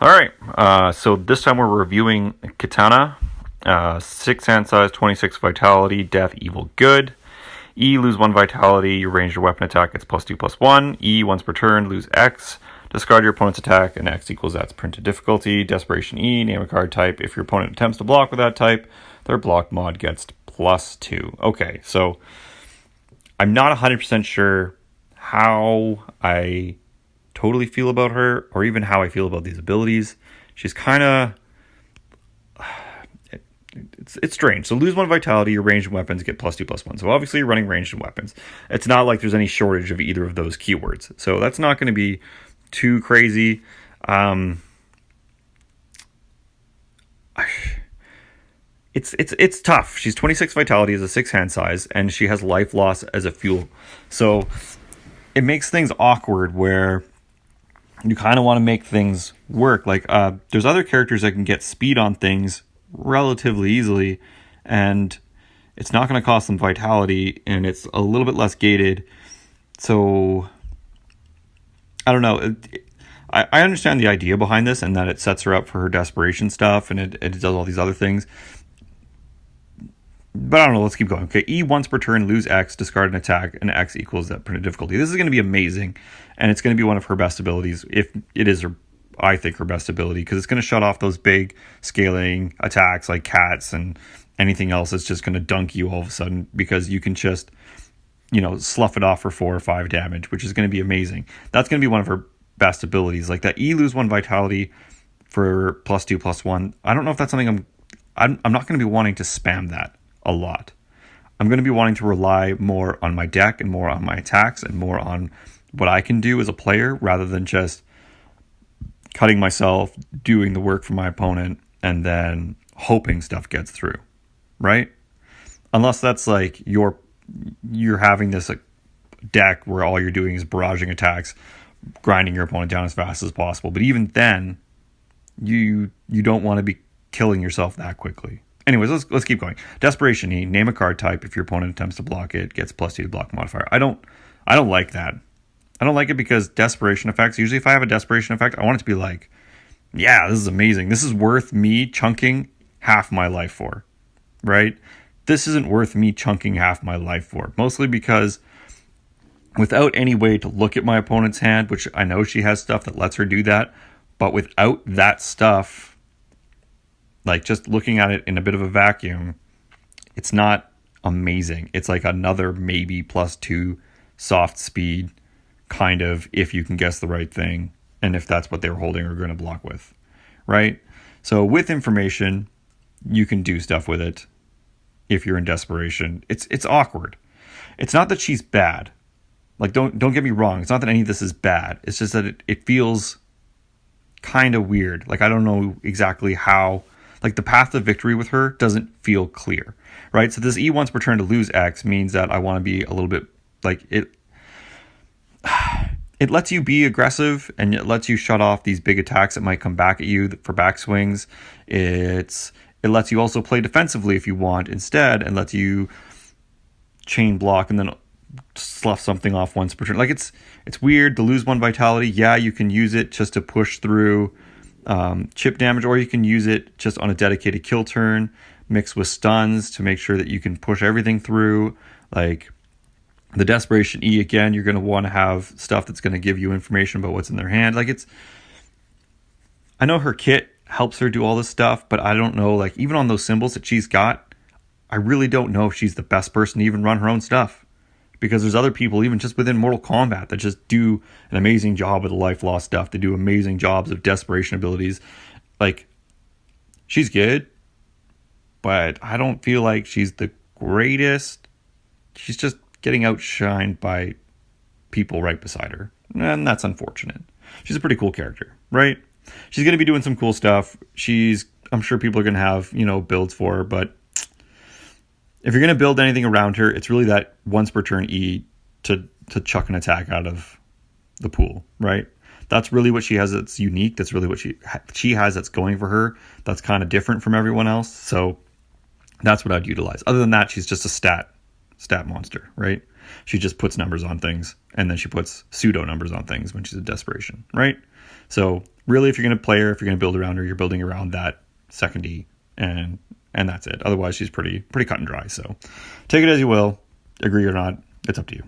All right, so this time we're reviewing Kitana. 6 hand size, 26 vitality, death, evil, good. E, lose 1 vitality, your ranged weapon attack gets +2/+1. E, once per turn, lose X. Discard your opponent's attack, and X equals that's printed difficulty. Desperation E, name a card type. If your opponent attempts to block with that type, their block mod gets +2. Okay, so I'm not 100% sure how I totally feel about her, or even how I feel about these abilities. She's kind of it's strange. So lose 1 vitality, your ranged weapons get +2/+1. So obviously you're running ranged weapons. It's not like there's any shortage of either of those keywords. So that's not going to be too crazy. It's tough. She's 26 vitality as a 6 hand size, and she has life loss as a fuel. So it makes things awkward where you kind of want to make things work. Like there's other characters that can get speed on things relatively easily, and it's not going to cost them vitality, and it's a little bit less gated. So I don't know. I understand the idea behind this, and that it sets her up for her desperation stuff, and it does all these other things. But I don't know, let's keep going. Okay, E, once per turn, lose X, discard an attack, and X equals that printed difficulty. This is going to be amazing, and it's going to be one of her best abilities, if it is I think her best ability, because it's going to shut off those big scaling attacks like cats and anything else that's just going to dunk you all of a sudden, because you can just, slough it off for 4 or 5 damage, which is going to be amazing. That's going to be one of her best abilities. Like that E, lose 1 vitality for +2/+1. I don't know if that's something I'm not going to be wanting to spam that a lot. I'm going to be wanting to rely more on my deck and more on my attacks and more on what I can do as a player, rather than just cutting myself, doing the work for my opponent, and then hoping stuff gets through, right? Unless that's like you're having this deck where all you're doing is barraging attacks, grinding your opponent down as fast as possible. But even then, you don't want to be killing yourself that quickly. Anyways, let's keep going. Desperation E, name a card type. If your opponent attempts to block it, gets +2 to block modifier. I don't like that. I don't like it because desperation effects, usually if I have a desperation effect, I want it to be like, yeah, this is amazing. This is worth me chunking half my life for, right? This isn't worth me chunking half my life for. Mostly because without any way to look at my opponent's hand, which I know she has stuff that lets her do that, but without that stuff, like just looking at it in a bit of a vacuum, it's not amazing. It's like another maybe +2 soft speed, kind of, if you can guess the right thing, and if that's what they were holding or going to block with, right? So with information, you can do stuff with it if you're in desperation. It's awkward. It's not that she's bad. Like, don't get me wrong. It's not that any of this is bad. It's just that it feels kind of weird. Like, I don't know exactly how. Like, the path to victory with her doesn't feel clear, right? So this E, once per turn to lose X means that I want to be a little bit like it. It lets you be aggressive, and it lets you shut off these big attacks that might come back at you for backswings. It lets you also play defensively if you want instead, and lets you chain block and then slough something off once per turn. Like, it's weird to lose 1 vitality. Yeah, you can use it just to push through chip damage, or you can use it just on a dedicated kill turn, mixed with stuns to make sure that you can push everything through. Like the desperation E, again, you're going to want to have stuff that's going to give you information about what's in their hand. Like, I know her kit helps her do all this stuff, but I don't know, like, even on those symbols that she's got, I really don't know if she's the best person to even run her own stuff, because there's other people, even just within Mortal Kombat, that just do an amazing job with the life loss stuff. They do amazing jobs of desperation abilities. Like, she's good, but I don't feel like she's the greatest. She's just getting outshined by people right beside her, and that's unfortunate. She's a pretty cool character, right? She's going to be doing some cool stuff. I'm sure people are going to have, builds for her, but if you're going to build anything around her, it's really that once per turn E to chuck an attack out of the pool, right? That's really what she has that's unique. That's really what she has that's going for her. That's kind of different from everyone else. So that's what I'd utilize. Other than that, she's just a stat monster, right? She just puts numbers on things, and then she puts pseudo numbers on things when she's in desperation, right? So really, if you're going to play her, if you're going to build around her, you're building around that second E, and that's it. Otherwise, she's pretty cut and dry. So take it as you will, agree or not, it's up to you.